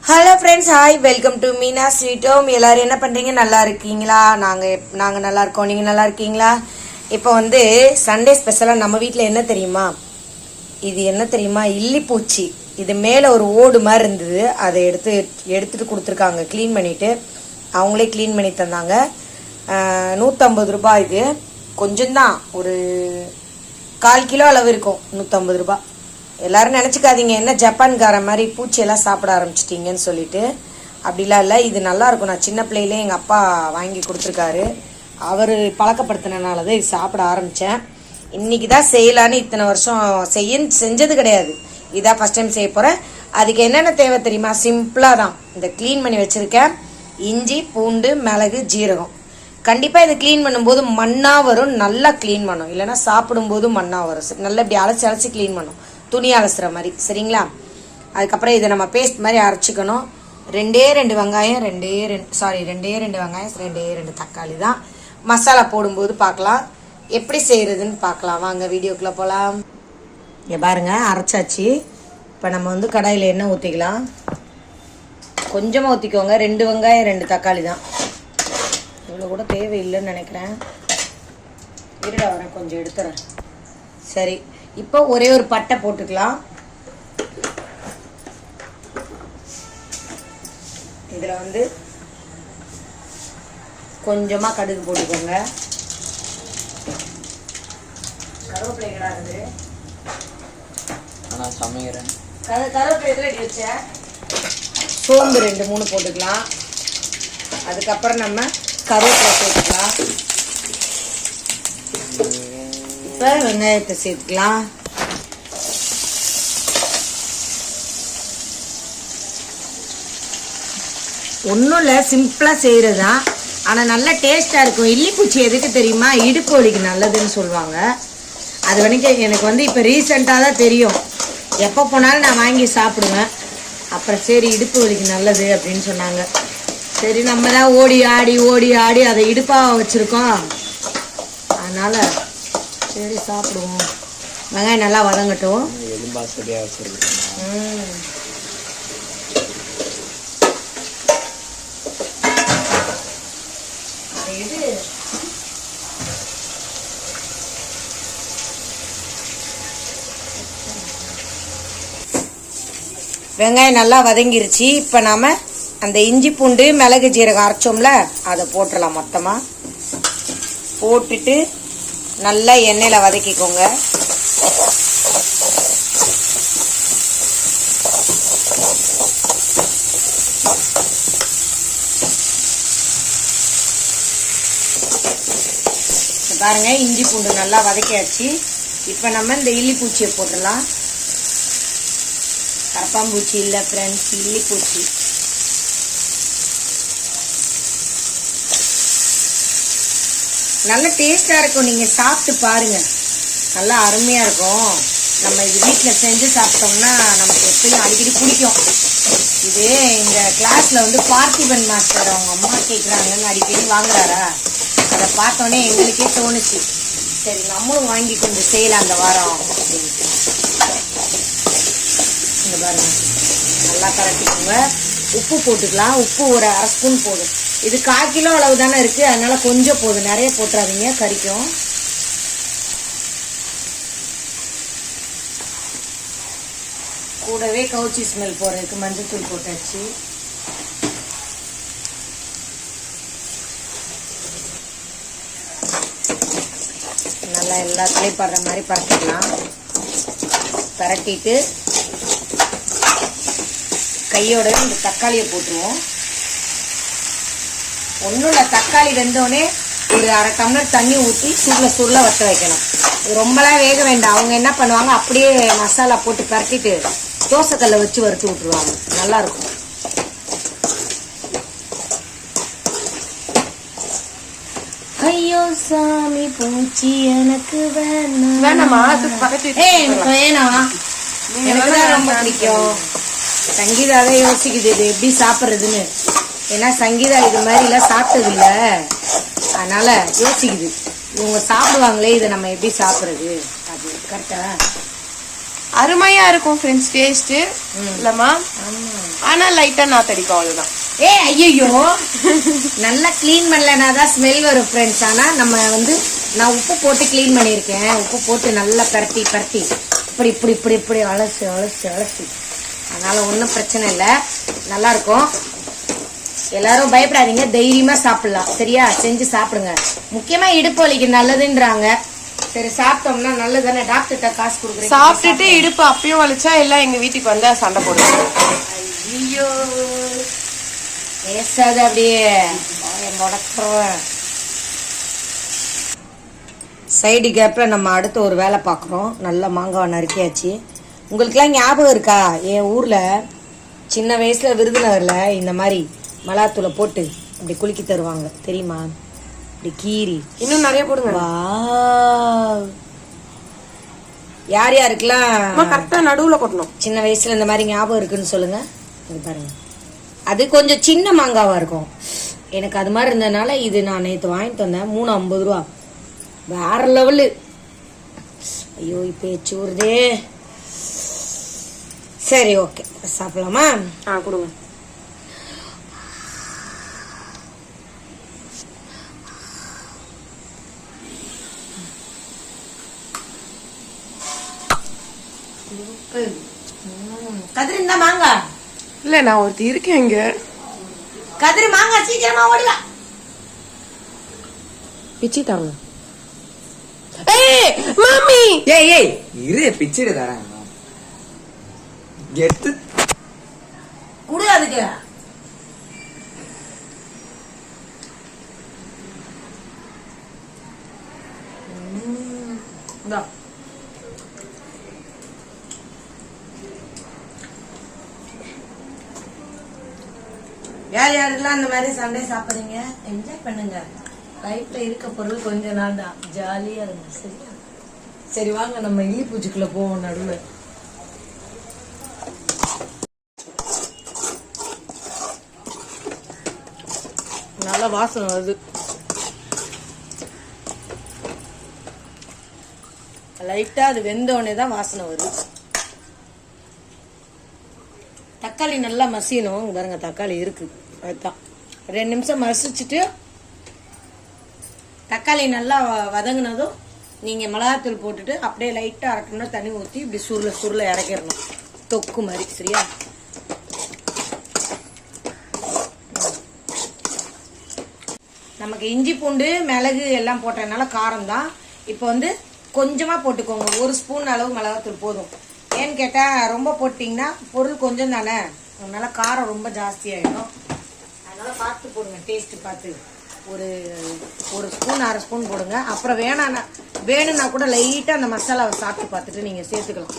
Hello friends, hi, welcome to Meena sweet home. எல்லாரும் என்ன பண்ணுறீங்க? நல்லா இருக்கீங்களா? நாங்கள் நல்லா இருக்கோம். நீங்கள் நல்லா இருக்கீங்களா? இப்போ வந்து சண்டே ஸ்பெஷலாக நம்ம வீட்டில் என்ன தெரியுமா? இது என்ன தெரியுமா? இல்லிப்பூச்சி. இது மேலே ஒரு ஓடு மாதிரி இருந்தது, அதை எடுத்துட்டு கொடுத்துருக்காங்க. க்ளீன் பண்ணிவிட்டு அவங்களே க்ளீன் பண்ணி தந்தாங்க. 150 ரூபாய். இது கொஞ்சம்தான், ஒரு 1/4 கிலோ அளவு இருக்கும். 150 ரூபாய். எல்லாரும் நினச்சிக்காதீங்க என்ன ஜப்பான்கார மாதிரி பூச்சியெல்லாம் சாப்பிட ஆரம்பிச்சிட்டிங்கன்னு சொல்லிட்டு. அப்படிலாம் இல்லை, இது நல்லா இருக்கும். நான் சின்ன பிள்ளையிலே எங்கள் அப்பா வாங்கி கொடுத்துருக்காரு. அவர் பழக்கப்படுத்தினால தான் இது சாப்பிட ஆரம்பித்தேன். இன்றைக்கி தான் செய்யலான்னு இத்தனை வருஷம் செஞ்சது கிடையாது. இதான் ஃபஸ்ட் டைம் செய்ய போகிறேன். அதுக்கு என்னென்ன தேவை தெரியுமா? சிம்பிளாக தான். இந்த க்ளீன் பண்ணி வச்சுருக்கேன். இஞ்சி, பூண்டு, மிளகு, ஜீரகம். கண்டிப்பாக இதை க்ளீன் பண்ணும்போது மண்ணாக வரும். நல்லா க்ளீன் பண்ணும், இல்லைன்னா சாப்பிடும்போது மண்ணாக வரும். நல்லா இப்படி அலசி க்ளீன் பண்ணும், துணி அலசுற மாதிரி. சரிங்களா? அதுக்கப்புறம் இதை நம்ம பேஸ்ட் மாதிரி அரைச்சிக்கணும். 2 வெங்காயம், 2 வெங்காயம், 2 தக்காளி தான். மசாலா போடும்போது பார்க்கலாம், எப்படி செய்கிறதுன்னு பார்க்கலாம். வாங்க வீடியோக்குள்ளே போகலாம். இங்கே பாருங்கள், அரைச்சாச்சு. இப்போ நம்ம வந்து கடாயில் எண்ணெய் ஊற்றிக்கலாம். கொஞ்சமாக ஊற்றிக்கோங்க. 2 வெங்காயம், 2 தக்காளி தான். இவ்வளோ கூட தேவையில்லைன்னு நினைக்கிறேன். இருடா வரேன், கொஞ்சம் எடுத்துறேன். சரி, இப்போ ஒரே ஒரு பட்டை போட்டுக்கலாம். இதில் வந்து கொஞ்சமாக கடுகு போட்டுக்கோங்க. கருவேப்பிலை கிடாது, ஆனால் சமைக்கிறேன். கருவேப்பிலை ரெடி வச்சேன். சோம்பு 2-3 போட்டுக்கலாம். அதுக்கப்புறம் நம்ம கருவேப்பிலை சேர்த்துக்கலாம். இப்போ வெங்காயத்தை சேர்த்துக்கலாம். ஒன்றும் இல்லை, சிம்பிளாக செய்கிறது தான். ஆனால் நல்லா டேஸ்ட்டாக இருக்கும். இல்லிப்பூச்சி எதுக்கு தெரியுமா? இடுப்பு வலிக்கு நல்லதுன்னு சொல்லுவாங்க. அது வரைக்கும் எனக்கு வந்து இப்போ ரீசெண்டாக தான் தெரியும். எப்போ போனாலும் நான் வாங்கி சாப்பிடுவேன். அப்புறம் சரி, இடுப்பு வலிக்கு நல்லது அப்படின்னு சொன்னாங்க. சரி, நம்ம தான் ஓடி ஆடி அதை இடுப்பாக வச்சுருக்கோம். அதனால் சரி சாப்பிடுவோம். வெங்காயம் நல்லா வதங்கட்டும். வெங்காயம் நல்லா வதங்கிருச்சு. இப்போ நாம் அந்த இஞ்சி, பூண்டு, மிளகு, ஜீரகம் அரைச்சோம்ல, அதை போட்டுடலாம். மொத்தமாக போட்டுட்டு நல்லா எண்ணெயில் வதக்கிக்கோங்க. பாருங்க, இஞ்சி பூண்டு நல்லா வதக்கியாச்சு. இப்போ நம்ம இந்த இல்லிப்பூச்சியை போட்டுடலாம். கரப்பாம்பூச்சி இல்லை ஃப்ரெண்ட்ஸ், இல்லிப்பூச்சி. நல்ல டேஸ்டாக இருக்கும். நீங்கள் சாப்பிட்டு பாருங்கள், நல்லா அருமையாக இருக்கும். நம்ம இது வீட்டில் செஞ்சு சாப்பிட்டோம்னா நமக்கு எப்பயும் அடிக்கடி பிடிக்கும். இது எங்கள் கிளாஸில் வந்து பார்த்திபன் மாஸ்டர் அவங்க அம்மா கேட்குறாங்கன்னு அடிக்கடி வாங்குறாரா, அதை பார்த்தோன்னே எங்களுக்கே தோணுச்சு, சரி நம்மளும் வாங்கி கொஞ்சம் செய்யலாம் அந்த வாரம் அப்படின்ட்டு. இங்கே பாருங்கள், நல்லா கலட்டிக்கோங்க. உப்பு போட்டுக்கலாம். உப்பு ஒரு 1/2 ஸ்பூன் போதும். இது 1/4 கிலோ அளவு தானே இருக்குது, அதனால கொஞ்சம் போதும். நிறைய போட்டுறாதீங்க, கறிக்கும். கூடவே கவுச்சி ஸ்மெல் போகிறதுக்கு மஞ்சள் போட்டாச்சு. நல்லா எல்லாத்துலேயும் படுற மாதிரி பரட்டிக்கலாம். பரட்டிட்டு கையோட இந்த தக்காளியை போட்டுருவோம். ஒன்றும் இல்லை, தக்காளி வெந்தோடனே ஒரு 1/2 டம்ளர் தண்ணி ஊற்றி சுருள வற்ற வைக்கணும். இது ரொம்பலாம் வேக வேண்டாம். அவங்க என்ன பண்ணுவாங்க, அப்படியே மசாலா போட்டு பரட்டிட்டு தோசைக்கல்லை வச்சு வறுத்து விட்டுருவாங்க. நல்லாயிருக்கும். ஐயோ சாமி பூச்சி எனக்கு வேணாமா? எனக்கு வேணாம், எனக்கு தான் ரொம்ப பிடிக்கும். சங்கீதாவே யோசிக்குது இது எப்படி சாப்பிட்றதுன்னு. ஏன்னா சங்கீதா இது மாதிரிலாம் சாப்பிட்டதில்லை, அதனால யோசிக்குது இவங்க சாப்பிடுவாங்களே, இதை நம்ம எப்படி சாப்பிட்றது. அது கரெக்டா? அருமையா இருக்கும் ஃப்ரெண்ட்ஸ், டேஸ்ட் இல்லம்மா? ஆமா. ஆனா லைட்டா நான் தடிக்கும் அவ்வளவுதான். ஐயோ நல்லா கிளீன் பண்ணலனா தான் ஸ்மெல் வரும் ஃப்ரெண்ட்ஸ். ஆனா நம்ம வந்து நான் உப்பு போட்டு கிளீன் பண்ணியிருக்கேன். உப்பு போட்டு நல்லா பரட்டி இப்படி இப்படி இப்படி இப்படி அலசி அலசி அலசி, அதனால ஒன்றும் பிரச்சனை இல்லை, நல்லா இருக்கும். எல்லாரும் பயப்படாதீங்க, தைரியமா சாப்பிடலாம். சரியா? செஞ்சு சாப்பிடுங்க. முக்கியமா இடுப்பு வலிக்கு நல்லதுன்றாங்க. சரி, சாப்பிட்டோம்னா நல்லதானே, டாக்டர்கிட்ட காசு கொடுக்குறேன். சாப்பிட்டுட்டு இடுப்பு அப்பயும் வலிச்சா எல்லாம் எங்க வீட்டுக்கு வந்தா சண்டை போடுவாங்க. ஐயோ பேசாத, அப்படியே முடக்குறேன். சைடு கேப்ல நம்ம அடுத்து ஒரு வேலை பார்க்குறோம். நல்ல மாங்காய் நறுக்கியாச்சு. உங்களுக்குலாம் ஞாபகம் இருக்கா, என் ஊர்ல சின்ன வயசுல விருதுநகர்ல இந்த மாதிரி மிளகாத்தூளை போட்டு அப்படி குலுக்கி தருவாங்க தெரியுமா? இப்படி கீரி இன்னும் நிறைய போடுங்க. யார் யாருக்கெல்லாம் கரெக்டா நடுவுல கொட்டணும் சின்ன வயசுல இந்த மாதிரி ஞாபகம் இருக்குன்னு சொல்லுங்க. பாருங்க, அது கொஞ்சம் சின்ன மாங்காவா இருக்கும். எனக்கு அது மாதிரி இருந்ததுனால இது நான் நேற்று வாங்கிட்டு வந்தேன். 350 ரூபா, வேற லெவலு. ஐயோ இப்ப எச்சு வருதே. சரி, ஓகே, சாப்பிடலாமா? கொடுங்க. கதிரி இந்த மாங்காய் இல்ல, நான் ஒருத்தி இருக்கேன் இங்க. கதிரி மாங்காய் சீக்கிரமா ஓடிவா. பிச்சி தாங்க. ஏய் மாமி, ஏய் இரு, பிச்சை தரேன். எடுத்து குடு. அதுக்கு யார் யாருக்கெல்லாம் அந்த மாதிரி சண்டே சாப்பிடுறீங்க, என்ஜாய் பண்ணுங்க. லைஃப்ல இருக்க பொருள் கொஞ்ச நாள் தான், ஜாலியா இருங்க. சரியா? சரி வாங்க, நம்ம இட்லி பூச்சிக்குள்ள போவோம். நடுவில் நல்ல வாசனை வருது. லைட்டா அது வெந்தோடனே தான் வாசனை வருது. தக்காளி நல்லா மசியணும். பாருங்க, தக்காளி இருக்கு. அதுதான் 2 நிமிஷம் மசிச்சுட்டு தக்காளி நல்லா வதங்கினதும் நீங்க மிளகாத்தூள் போட்டுட்டு அப்படியே லைட்டா 1/2 டம்ளர் தண்ணி ஊற்றி இப்படி சுருள இறக்கிடணும், தொக்கு மாதிரி. சரியா? நமக்கு இஞ்சி பூண்டு மிளகு எல்லாம் போட்டதுனால காரம் தான். இப்போ வந்து கொஞ்சமா போட்டுக்கோங்க, 1 ஸ்பூன் அளவு மிளகாத்தூள் போதும். ஏன்னு கேட்டா ரொம்ப போட்டிங்கன்னா பொருள் கொஞ்சம் தானே, அதனால காரம் ரொம்ப ஜாஸ்தி ஆயிடும். அதனால பார்த்து போடுங்க, டேஸ்ட் பார்த்து. ஒரு ஸ்பூன் 1/2 ஸ்பூன் போடுங்க. அப்புறம் வேணும்னா கூட லைட்டா அந்த மசாலாவை சாப்பிட்டு பார்த்துட்டு நீங்க சேர்த்துக்கலாம்.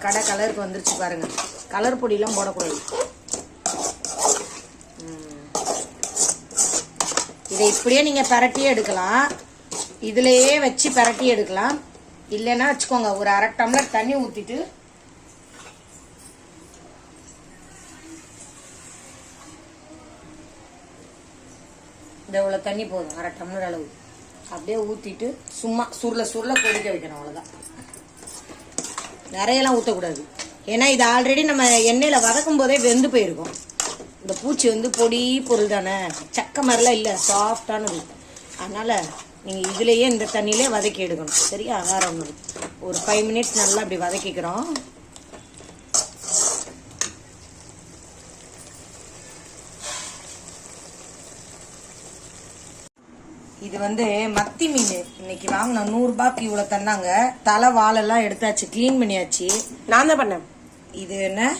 கடை கலருக்கு வந்துருச்சு பாருங்க. கலர் பொடியெல்லாம் போடக்கூடாது. இதை இப்படியே நீங்க பரட்டியே எடுக்கலாம், இதுலயே வச்சு பரட்டி எடுக்கலாம். இல்லைன்னா வச்சுக்கோங்க, ஒரு 1/2 டம்ளர் தண்ணி ஊத்திட்டு இவ்வளவு தண்ணி போதும், 1/2 டம்ளர் அளவு அப்படியே ஊத்திட்டு சும்மா சுருள கொதிக்க வைக்கணும். அவ்வளவுதான், நிறையெல்லாம் ஊற்றக்கூடாது. ஏன்னா இது ஆல்ரெடி நம்ம எண்ணெயில வதக்கும் போதே வெந்து போயிருக்கும். இந்த பூச்சி வந்து பொடி பொருள் தானே, சக்க மாதிரிலாம் இல்லை, சாஃப்டானது. அதனால நீங்க இதுலயே இந்த தண்ணியிலே வதக்கி எடுக்கணும். சரியா? வேற ஒன்று ஒரு 5 மினிட்ஸ் நல்லா அப்படி வதக்கிக்கிறோம். இது வந்து மத்தி மீன் இன்னைக்கு வாங்கின 100 ரூபாய்க்கு இவ்வளவு தந்தாங்க. தலை வாழெல்லாம் எடுத்தாச்சு, கிளீன் பண்ணியாச்சு. நான் தான் பண்ணேன். இது என்ன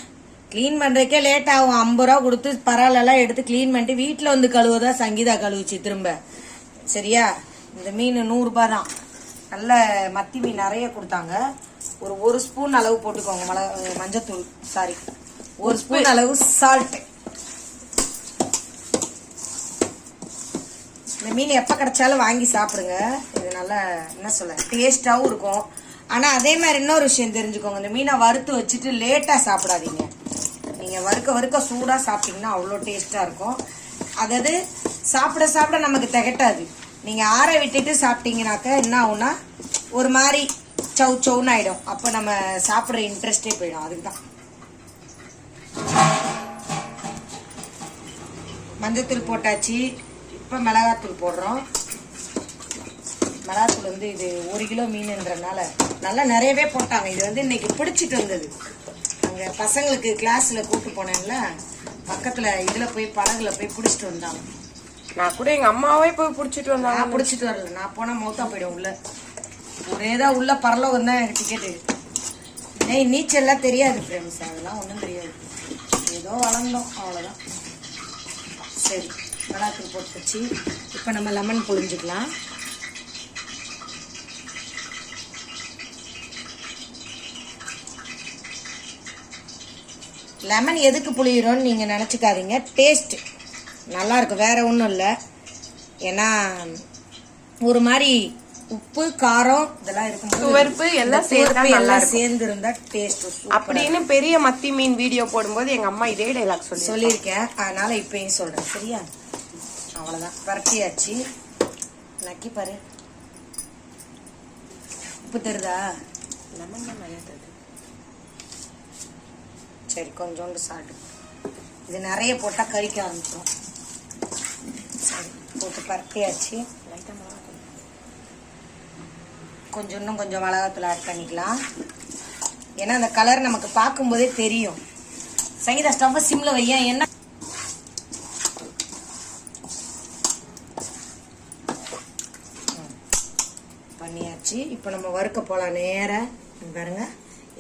கிளீன் பண்றதுக்கே லேட் ஆகும். 50 ரூபா கொடுத்து பரவாயில்லாம் எடுத்து கிளீன் பண்ணிட்டு வீட்டுல வந்து கழுவுதா சங்கீதா கழுவுச்சு திரும்ப. சரியா? இந்த மீன் 100 ரூபாய் தான். நல்ல மத்தி மீன் நிறைய கொடுத்தாங்க. ஒரு ஸ்பூன் அளவு போட்டுக்கோங்க மஞ்சத்தூள், சாரி 1 ஸ்பூன் அளவு சால்ட். இந்த மீன் எப்ப கிடைச்சாலும் வாங்கி சாப்பிடுங்க. இது நல்லா என்ன சொல்ல டேஸ்டாவும் இருக்கும். ஆனா அதே மாதிரி இன்னொரு விஷயம் தெரிஞ்சுக்கோங்க, இந்த மீனை வறுத்து வச்சுட்டு லேட்டா சாப்பிடாதீங்க. நீங்க வறுக்க சூடா சாப்பிட்டீங்கன்னா அவ்வளோ டேஸ்டா இருக்கும். அதாவது சாப்பிட நமக்கு திகட்டாது. நீங்க ஆற விட்டுட்டு சாப்பிட்டீங்கன்னாக்க என்ன ஆகும்னா ஒரு மாதிரி சவு சவுன்னு ஆயிடும். அப்போ நம்ம சாப்பிட்ற இன்ட்ரெஸ்டே போயிடும். அதுக்கு தான் மஞ்சத்தூள் போட்டாச்சு. இப்போ மிளகாத்தூள் போடுறோம். மிளகாத்தூள் வந்து இது 1 கிலோ மீனுன்றதுனால நல்லா நிறையவே போட்டாங்க. இது வந்து இன்னைக்கு பிடிச்சிட்டு வந்தது. அங்கே பசங்களுக்கு கிளாஸில் கூப்பிட்டு போனேன்ல, பக்கத்தில் இதில் போய் படகுல போய் பிடிச்சிட்டு வந்தாங்க. நான் கூட எங்க அம்மாவே போய் புடிச்சிட்டு வந்தாங்க. நான் பிடிச்சிட்டு வரல, நான் போனால் மௌத்தா போயிடும். உள்ள ஒரேதான் உள்ள பரலோகம் தான் எனக்கு டிக்கெட்டு. நீச்சல்லாம் தெரியாது ஃப்ரெண்ட்ஸ், அதெல்லாம் ஒன்றும் தெரியாது. ஏதோ வளர்ந்தோம், அவ்வளோதான். சரி, மிளகாத்தூள் போட்டு வச்சு இப்போ நம்ம லெமன் புழிஞ்சிக்கலாம். லெமன் எதுக்கு புளியிறோன்னு நீங்கள் நினச்சிக்காதீங்க, டேஸ்ட் நல்லா இருக்கும், வேற ஒன்றும் இல்லை. ஏன்னா ஒரு மாதிரி உப்பு காரம் இதெல்லாம் இருக்கும், துவர்ப்பு எல்லாம் சேர்ந்து இருந்தா டேஸ்ட் அப்படின்னு பெரிய மத்தி மீன் வீடியோ போடும்போது எங்க அம்மா இதே டைலாக் சொல்லியிருக்கேன். அதனால இப்பயும் சொல்றேன். சரியா? அவ்வளவுதான், பரட்டியாச்சு. நக்கி பாரு, உப்பு தருதா? லெமன் தான் நிறைய தருது. சரி, கொஞ்சோண்டு சால்ட். இது நிறைய போட்டா கறிக்க ஆரம்பிச்சிடும். சரி, போட்டு பரட்டியாச்சு. இன்னும் கொஞ்சம் மிளகாத்தூள் ஆட் பண்ணிக்கலாம். ஏன்னா அந்த கலர் நமக்கு பார்க்கும்போதே தெரியும். சங்கீதா, ஸ்டவ் சிம்ல வையா. என்ன பண்ணியாச்சு. இப்போ நம்ம வறுக்க போகலாம். நேரம் பாருங்க,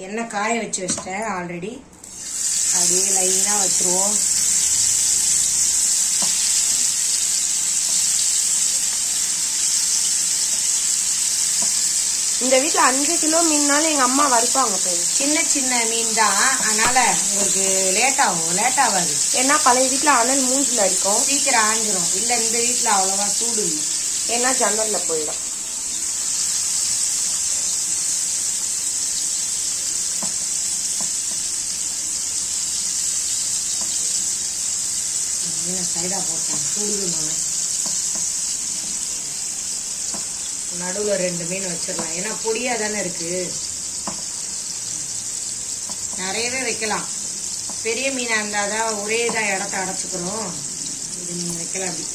எண்ணெய் காய வச்சு வச்சிட்டேன் ஆல்ரெடி. அப்படியே லைனாக வச்சுருவோம். இந்த வீட்டுல 5 கிலோ மீன்னாலும் எங்க அம்மா வறுப்பாங்க. சின்ன சின்ன மீன் தான், அதனால உங்களுக்கு லேட் ஆகாது. ஏன்னா பழைய வீட்டுல அனல் மூஞ்சில அடிக்கும், சீக்கிரம் ஆஞ்சிரும். இல்லை, இந்த வீட்டில் அவ்வளோவா சூடு இல்லை, ஏன்னா ஜன்னல்ல போயிடும். சைடா போட்டேன், சூடு. நடுவில் 2 மீன் வச்சிடலாம். ஏன்னா பொடியா தானே இருக்கு, நிறையவே வைக்கலாம். பெரிய மீனா இருந்தாதான் ஒரே இதாக இடத்த அடைச்சிக்கிறோம். இது நீங்க வைக்கலாம். அப்படி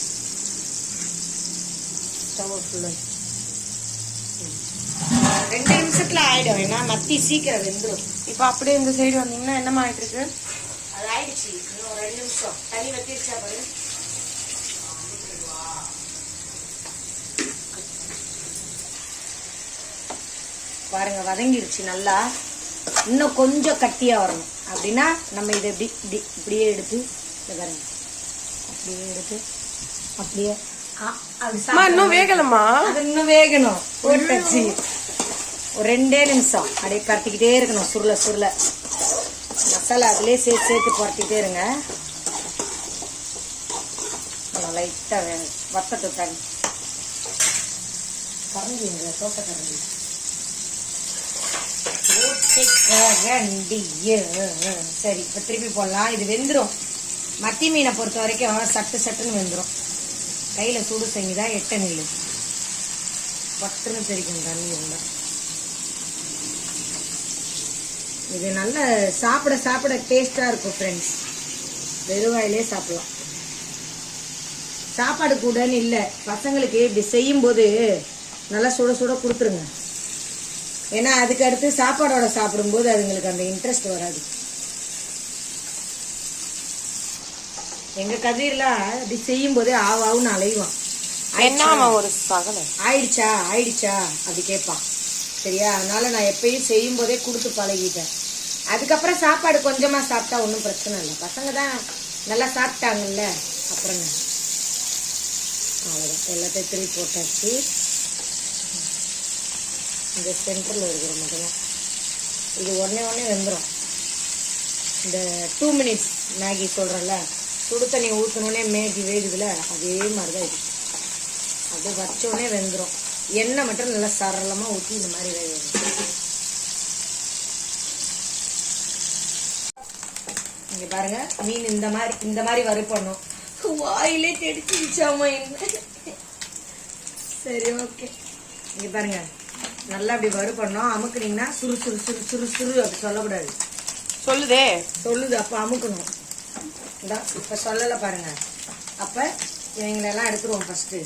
ஸ்டவ் ஃபுல்லு 2 நிமிஷத்துல ஆயிடும். ஏன்னா மத்தி சீக்கிரம் வெந்துடும். இப்போ அப்படியே இந்த சைடு வந்தீங்கன்னா என்னமா ஆயிட்டு இருக்கு? அது ஆயிடுச்சு. இன்னும் 2 நிமிஷம் தண்ணி வத்திருச்சா பாரு. பாருங்க, வதங்கிருச்சு நல்லா. இன்னும் கொஞ்சம் கட்டியா வரணும். அப்படின்னா நம்ம இதை இப்படியே எடுத்து பாருங்க, அப்படியே எடுத்து அப்படியே இன்னும் வேகலமா? அது இன்னும் வேகணும். போட்டாச்சு. ஒரு 2 நிமிஷம் அப்படியே பரட்டிக்கிட்டே இருக்கணும். சுருள மசாலா அதுலேயே சேர்த்து பரட்டிக்கிட்டே இருங்க. லைட்டா வத்தட்டு தண்ணி கரண்டிங்க, தோட்ட கரண்டி சரி, இப்போ திருப்பி போடலாம். இது வெந்துடும். மத்தி மீனை பொறுத்த வரைக்கும் சட்டுன்னு வெந்துடும். கையில் சூடு செஞ்சுதான் எட்ட நெல் பட்டுன்னு தெரிக்கும் தண்ணி இருந்தால். இது நல்ல சாப்பிட டேஸ்டாக இருக்கும் ஃப்ரெண்ட்ஸ். வெறுவாயிலே சாப்பிடலாம். சாப்பாடு கூடன்னு இல்லை, பசங்களுக்கு இப்படி செய்யும்போது நல்லா சுட கொடுத்துருங்க. ஏன்னா அதுக்கு அடுத்து சாப்பாடோட சாப்பிடும்போது அதுங்களுக்கு அந்த இன்ட்ரெஸ்ட் வராது. எங்க கதிரெல்லாம் அப்படி செய்யும் போதே ஆவாவுன்னு அலைவான். ஒரு சகல ஆயிடுச்சா அப்படி கேட்பான். சரியா? அதனால நான் எப்பயும் செய்யும் போதே கொடுத்து பழகிட்டேன். அதுக்கப்புறம் சாப்பாடு கொஞ்சமா சாப்பிட்டா ஒன்றும் பிரச்சனை இல்லை. பசங்க தான் நல்லா சாப்பிட்டாங்கல்ல, அப்புறம் அவ்வளோதான். எல்லாத்தையும் திருப்பி போட்டாச்சு. இந்த சென்டரில் இருக்கிற மட்டும்தான் இது உடனே வெந்துடும். இந்த 2 மினிட்ஸ் மேகி சொல்கிறேன்ல, சுடு தண்ணி ஊற்றினோடனே மேகி வேகுதுல, அதே மாதிரி தான் இது. அப்படியே வச்சோடனே வெந்துடும். எண்ணெய் மட்டும் நல்லா சரளமாக ஊற்றி இந்த மாதிரி வேகும். இங்கே பாருங்க, மீன் இந்த மாதிரி வறுப்பணும். வாயிலே தெடிச்சிருச்சாமா என்ன. சரி, ஓகே. இங்கே பாருங்க, நல்லா அப்படி வறுப்படணும். அமுக்குனீங்கன்னா சுறு சுறு சுறு சுறு சுறு அப்படி சொல்லக்கூடாது. சொல்லுதே. சொல்லுது, அப்ப அமுக்கணும். இந்தா இப்ப சொல்லல பாருங்க. அப்ப இவங்களெல்லாம் எடுத்துருவோம். ஃபர்ஸ்ட்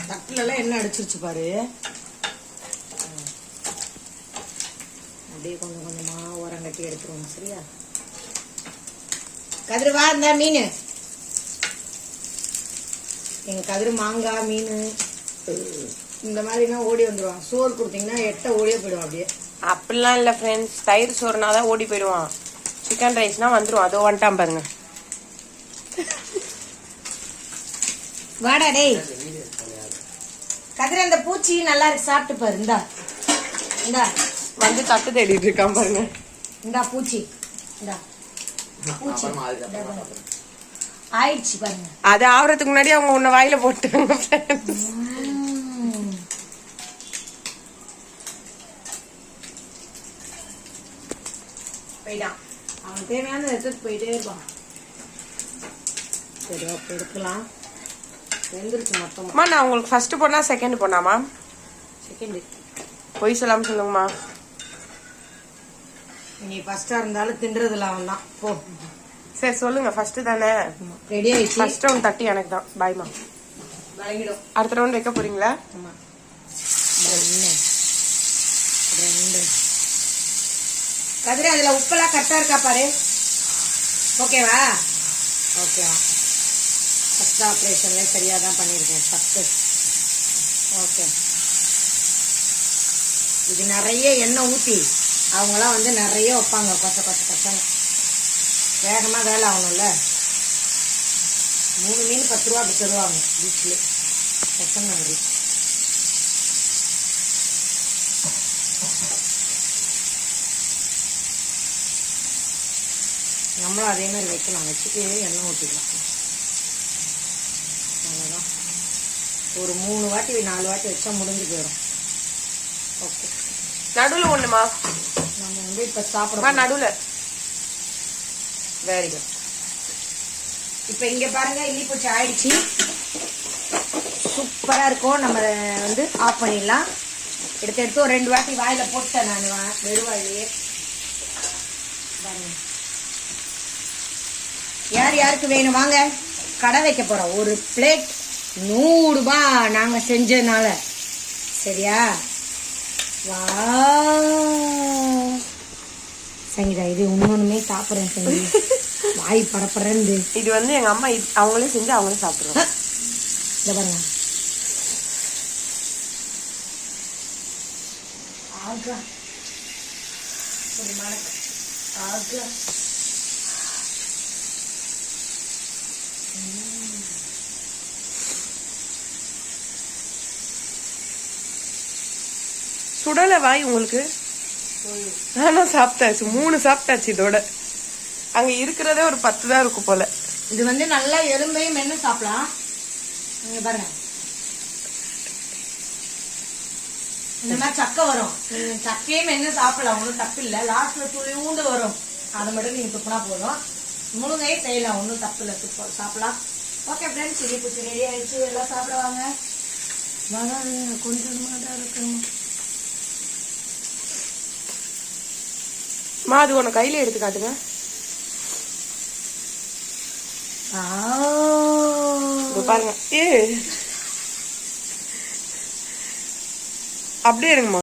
தட்டுல எல்லாம் என்ன அடிச்சிருச்சு பாரு. அப்படியே கொஞ்சம் கொஞ்சமா ஓரம் கட்டி எடுத்துருவோம். சரியா கதிர்வா? இந்த மீன் எங்க கதிர் மாங்காய் மீன் இந்த மாதிரினா ஓடி வந்துருவான். சோறு கொடுத்தீங்கன்னா எட்ட ஓடியே போயிடுவான். அப்படியே அப்படிலாம் இல்ல ஃப்ரெண்ட்ஸ், தயிர் சோறுனாதான் ஓடி போயிடுவான். சிக்கன் ரைஸ்னா வந்துடும். அதோ வந்துட்டான் பாருங்க. வாடா டேய் கதிர, அந்த பூச்சி நல்லா இருக்கு, சாப்பிட்டு பாரு. இந்தா இந்தா வந்து தட்டு தேடிட்டு இருக்கான் பாருங்க. இந்தா பூச்சி, இந்தா பூச்சி ஆயிடுச்சு பாருங்க. அது ஆவறதுக்கு முன்னாடி அவங்க உன்னை வாயில போட்டாங்க ஃப்ரெண்ட்ஸ். போயிட்டான். அவன் தேவையான எடுத்துட்டு போயிட்டே இருப்பான். சரி அப்ப எடுக்கலாம். வெந்துருச்சு மொத்தமா. அம்மா நான் உங்களுக்கு ஃபர்ஸ்ட் போனா செகண்ட் போனாமா? செகண்ட். பொய் சொல்லாம சொல்லுங்கம்மா. நீ ஃபர்ஸ்டா இருந்தாலும் தின்றதுல அவன் தான். போ சரி சொல்லுங்க, ஃபர்ஸ்ட் தானே. ரெடி ஆயிடுச்சு. ஃபர்ஸ்ட் ரவுண்ட் தட்டி எனக்கு தான். பாய்மா. வழங்கிடும். அடுத்த ரவுண்ட் வைக்க போறீங்களா? ஆமா. 1 2 கதிர, அதுல உப்பெல்லாம் கரெக்டா இருக்கா பாரு. ஓகேவா? ஓகேவா? ஃபர்ஸ்ட் ஆப்ரேஷன்ல சரியா தான் பண்ணிருக்கேன். சக்சஸ். ஓகே. இது நிறைய எண்ணெய் ஊத்தி அவங்களாம் வந்து நிறைய வைப்பாங்க. கொச்ச கொச்ச கொச்சன்னு வேகமா வேலை ஆகணும்ல. 3 மீன் 10 ரூபா அப்படி தருவாங்க பீச்ல. கொச்சன்னு வருது. நம்மளும் அதே மாதிரி வைக்கலாம். வச்சுட்டு எண்ணெய் ஊற்றிக்கலாம். அவ்வளோதான். ஒரு 3 வாட்டி 4 வாட்டி வச்சா முடிஞ்சு போயிடும். ஓகே. நடுவுல ஒண்ணுமா? நம்ம வந்து இப்போ சாப்பிட நடுவுல. Very good. இப்போ இங்க பாருங்க, இட்லிப்பூச்சி ஆயிடுச்சு. சூப்பரா இருக்கும். நம்ம வந்து ஆஃப் பண்ணிடலாம். எடுத்து ஒரு 2 வாட்டி வாயில போட்டேன் நான் வெறுவாயிலேயே. யார் யாருக்கு வேணும் வாங்க, கடை வைக்க போறோம். ஒரு பிளேட் 100 ரூபாய் நாங்க செஞ்சதுனால. சரியா? வா சங்கீதா, இது இன்னொன்னுமே சாப்பிட்றேன் சங்கீதா. வாய் பரப்புறேன்னு. இது வந்து எங்க அம்மா அவங்களே செஞ்சு அவங்களே சாப்பிடுறோம். இந்த பாருங்க. ஆகா ஒரு மணக்கு. ஆகா சுடல வாய் உங்களுக்கு. நானும் சாப்பிட்டாச்சு. 3 சாப்பிட்டாச்சு. இதோட அங்க இருக்கிறதே ஒரு 10 தான் இருக்கும் போல. இது வந்து நல்லா எலும்பையும் மென்னு சாப்பிடலாம். இங்க பாருங்க, இந்த மாதிரி சக்கை வரும். நீங்க சக்கையும் மென்னு சாப்பிடலாம், ஒன்றும் தப்பு இல்லை. லாஸ்ட்ல துளி ஊண்டு வரும், அதை மட்டும் நீங்க துப்புனா போதும். முழுங்கையே செய்யலாம், ஒன்றும் தப்பு இல்லை. சாப்பிடலாம். ஓகே ஃப்ரெண்ட்ஸ், இடி பூச்சி ரெடி ஆயிடுச்சு. எல்லாம் சாப்பிடுவாங்க. கொஞ்சமா தான் இருக்கணும். அது உன கையில எடுத்து காட்டுங்க. பாருங்க. அப்படியே இருங்கம்மா.